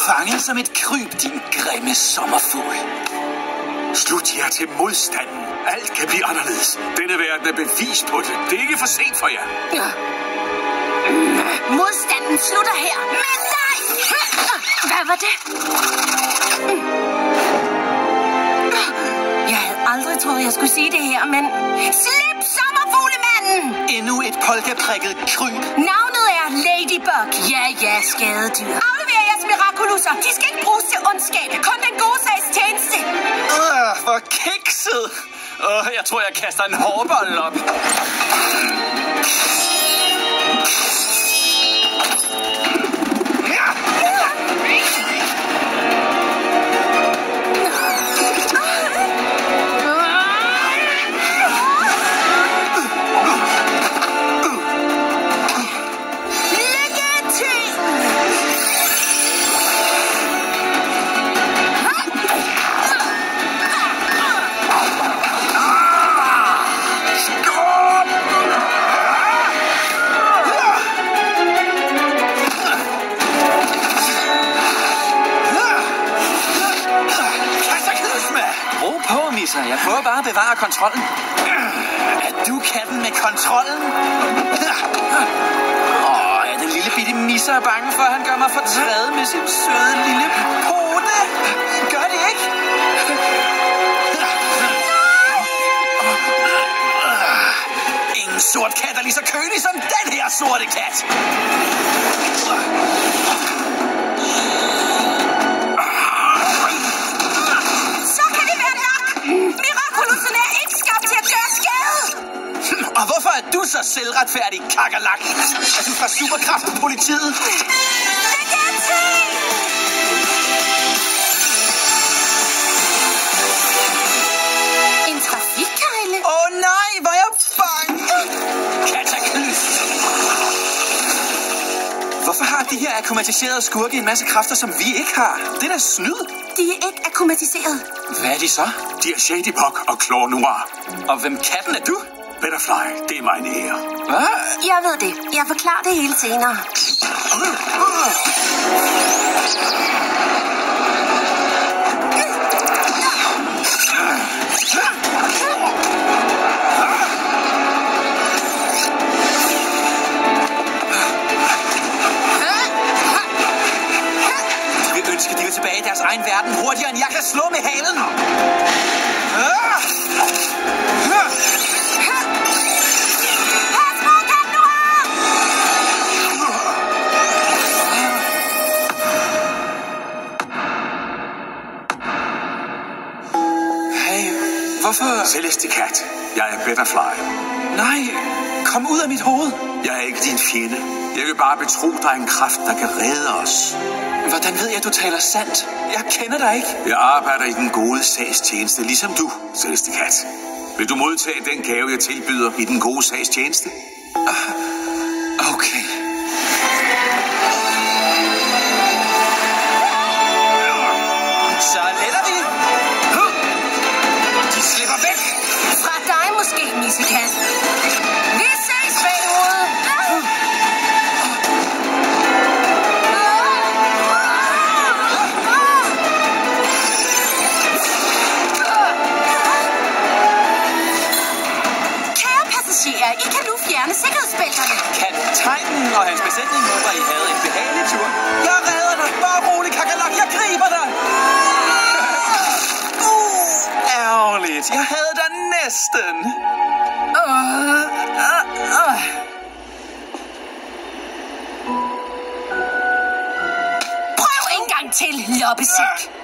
fanget som et kryb, din grimme sommerfugl. Slut jer til modstanden. Alt kan blive anderledes. Denne verden er bevis på det. Det er ikke for sent for jer. Ja. Modstanden slutter her. Men nej! Hvad var det? Jeg havde aldrig troet, jeg skulle sige det her, men... Slip sommerfuglemanden! Endnu et polkaprikket kryb. Navnet er Ladybug. Ja, skadedyr. Aflever jeres mirakulusser. De skal ikke bruges til ondskab. Kun den gode sags tjeneste. Hvor kikset. Jeg tror, jeg kaster en hårbold op. Jeg prøver bare at bevare kontrollen. Er du katten med kontrollen? Ja, den lille bitte misser er bange for, at han gør mig fortrædet med sin søde lille pote. Gør det ikke? Ingen sort kat er lige så kølig som den her sorte kat. Og hvorfor er du så selvretfærdig, kakerlak? Er du fra Superkraftpolitiet? En trafikkejle? Nej, hvor er jeg bange! Kataklysm! Hvorfor har de her akkumatiserede skurke en masse kræfter, som vi ikke har? Det er da snyd. De er ikke akkumatiseret. Hvad er de så? De er Shadybug og Claw Noir. Og hvem katten er du? Butterfly, det er mig en ære. Hvad? Jeg ved det. Jeg forklarer det hele senere. De vil ønske, de var tilbage i deres egen verden hurtigere, end jeg kan slå med halen. Hvorfor? Celeste Cat, jeg er Butterfly. Nej, kom ud af mit hoved. Jeg er ikke din fjende. Jeg vil bare betro dig en kraft, der kan redde os. Hvordan ved jeg, at du taler sandt? Jeg kender dig ikke. Jeg arbejder i den gode sags tjeneste, ligesom du, Celeste Cat. Vil du modtage den gave, jeg tilbyder i den gode sags tjeneste? Okay. Så letter vi. De slipper væk. Fra dig måske, missekat. Vi ses bagud. Kære passagerer, I kan nu fjerne sikkerhedsbælterne. Kaptajnen og hans besætning håber, I havde en behagelig tur. Jeg redder dig. Bare rolig, kakerlak. Jeg griber dig. Ærgerligt. Jeg havde dig næsten. Prøv en gang til, loppesæk.